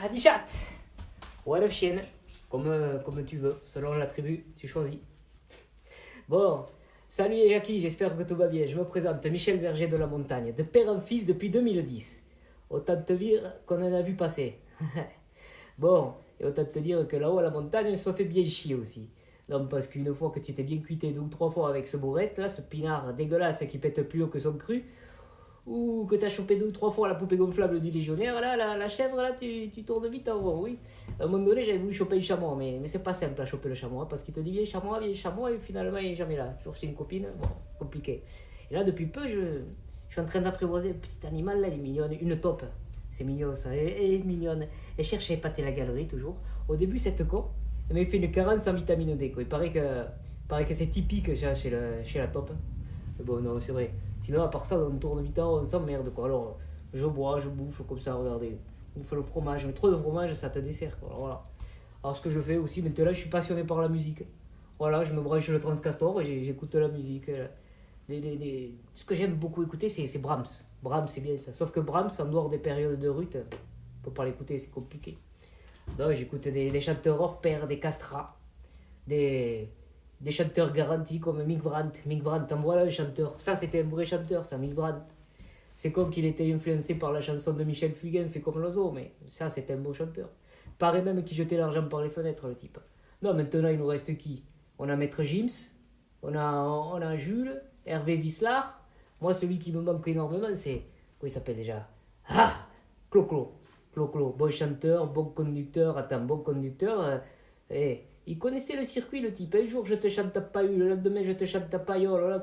Adichat ou Elf chienne, comme tu veux, selon la tribu, tu choisis. Bon, salut Jackie, j'espère que tout va bien. Je me présente, Michel Berger de la Montagne, de père en fils depuis 2010. Autant te dire qu'on en a vu passer. Bon, et autant te dire que là-haut à la montagne, on se fait bien chier aussi. Non, parce qu'une fois que tu t'es bien cuité 2 ou 3 fois avec ce bourrette là, ce pinard dégueulasse qui pète plus haut que son cru, ou que t'as chopé 2 ou 3 fois la poupée gonflable du légionnaire, là, la chèvre, là, tu tournes vite en rond, oui. À un moment donné, j'avais voulu choper le chameau, mais c'est pas simple à choper le chameau, hein, parce qu'il te dit viens chameau, et finalement, il est jamais là. Toujours chez une copine, bon, compliqué. Et là, depuis peu, je suis en train d'apprivoiser un petit animal, là, elle est mignonne, une taupe. C'est mignon, ça, elle est mignonne. Elle cherche à épater la galerie, toujours. Au début, cette con, elle m'a fait une carence en vitamine D, quoi. Il paraît que c'est typique chez la taupe. Mais bon, non, c'est vrai. Sinon, à part ça, on tourne vite en rond, on s'emmerde, quoi. Alors, je bois, je bouffe comme ça, regardez. On fait le fromage, mais trop de fromage, ça te dessert, quoi. Alors, voilà. Alors, ce que je fais aussi, maintenant, je suis passionné par la musique. Voilà, je me branche le Transcastor et j'écoute la musique. Ce que j'aime beaucoup écouter, c'est Brahms. Brahms, c'est bien ça. Sauf que Brahms, en dehors des périodes de rut, on peut pas l'écouter, c'est compliqué. Non, j'écoute des chanteurs hors pair, des castrats, des chanteurs garantis comme Mick Brandt. Mick Brandt, en voilà un chanteur. Ça, c'était un vrai chanteur, ça, Mick Brandt. C'est comme qu'il était influencé par la chanson de Michel Fugain, fait comme l'oiseau, mais ça, c'était un beau chanteur. Paraît même qu'il jetait l'argent par les fenêtres, le type. Non, maintenant, il nous reste qui? On a Maître Gims, on a Jules, Hervé Vislar. Moi, celui qui me manque énormément, c'est. Comment il s'appelle déjà? Ah, Clo-Clo. Clo-Clo, bon chanteur, bon conducteur. Attends, bon conducteur. Il connaissait le circuit, le type. Un jour, je te chante à Pahu, le lendemain, je te chante à Payolle,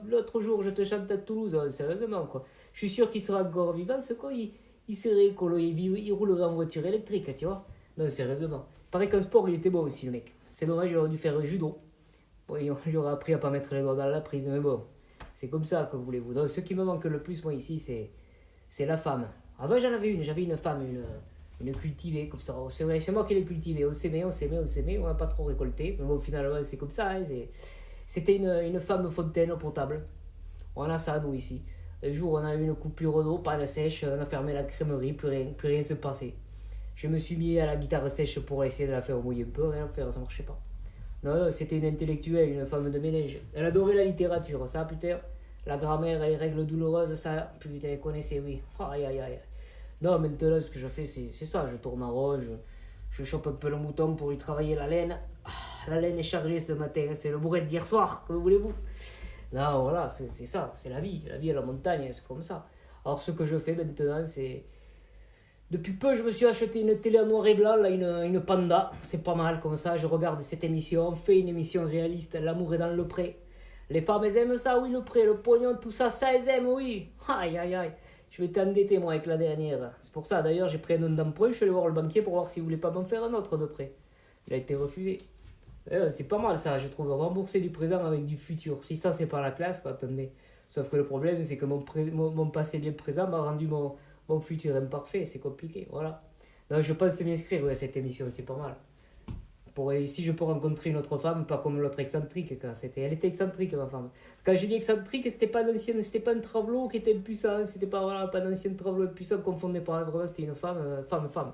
l'autre jour, je te chante à Toulouse. Sérieusement, quoi. Je suis sûr qu'il sera encore vivant, ce quoi. Il serait écolo, il roulerait en voiture électrique, tu vois. Non, sérieusement. Pareil qu'en sport, il était bon aussi, le mec. C'est dommage, il aurait dû faire judo. Bon, il aurait appris à pas mettre les doigts dans la prise, mais bon. C'est comme ça, que voulez-vous. Donc, ce qui me manque le plus, moi, ici, c'est la femme. Avant, j'avais une femme, une cultivée, comme ça. C'est moi qui l'ai cultivée. On s'aimait, on n'a pas trop récolté. Mais bon, finalement, c'est comme ça. Hein, c'était une femme fontaine potable. On a ça, nous, ici. Un jour, on a eu une coupure d'eau, panne sèche, on a fermé la crèmerie, plus rien se passait. Je me suis mis à la guitare sèche pour essayer de la faire mouiller un peu, rien faire, ça marchait pas. Non, c'était une intellectuelle, une femme de ménage. Elle adorait la littérature, ça, putain. La grammaire et les règles douloureuses, ça, putain, elle connaissait, oui. Aïe, aïe, aïe. Non, maintenant, ce que je fais, c'est ça. Je tourne en rond, je chope un peu le mouton pour lui travailler la laine. La laine est chargée ce matin, c'est le bourret d'hier soir, que voulez-vous? Non, voilà, c'est ça, c'est la vie. La vie à la montagne, c'est comme ça. Alors, ce que je fais maintenant, c'est. Depuis peu, je me suis acheté une télé en noir et blanc, là, une Panda. C'est pas mal comme ça. Je regarde cette émission. On fait une émission réaliste. L'amour est dans le pré. Les femmes, elles aiment ça, oui, le pré, le pognon, tout ça, ça, elles aiment, oui. Aïe, aïe, aïe. Je vais t'endetter, moi, avec la dernière. C'est pour ça, d'ailleurs, j'ai pris un nom d'emprunt. Je suis allé voir le banquier pour voir s'il voulait pas m'en faire un autre de prêt. Il a été refusé. C'est pas mal, ça, je trouve. Rembourser du présent avec du futur. Si ça, c'est pas la classe, quoi, attendez. Sauf que le problème, c'est que mon passé bien présent m'a rendu mon futur imparfait. C'est compliqué, voilà. Donc, je pense m'inscrire à cette émission, c'est pas mal. Si je peux rencontrer une autre femme, pas comme l'autre excentrique, elle était excentrique, ma femme. Quand j'ai dit excentrique, c'était pas un travelot qui était impuissant, c'était pas, voilà, pas un ancien travelot impuissant, confondait pas, vraiment, c'était une femme.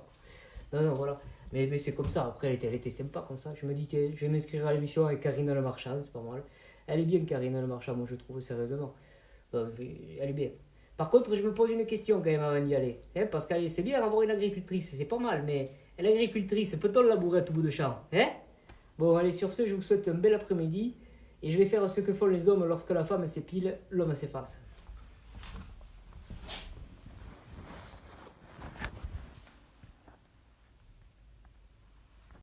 Non, non, voilà. Mais c'est comme ça, après, elle était sympa, comme ça. Je me dis, tiens, je vais m'inscrire à l'émission avec Karine Le Marchand, c'est pas mal. Elle est bien, Karine Le Marchand, moi, je trouve, sérieusement. Elle est bien. Par contre, je me pose une question quand même avant d'y aller. Hein, parce que c'est bien d'avoir une agricultrice, c'est pas mal, mais l'agricultrice, peut-on labourer à tout bout de champ, hein? Bon, allez, sur ce, je vous souhaite un bel après-midi. Et je vais faire ce que font les hommes lorsque la femme s'épile, l'homme s'efface.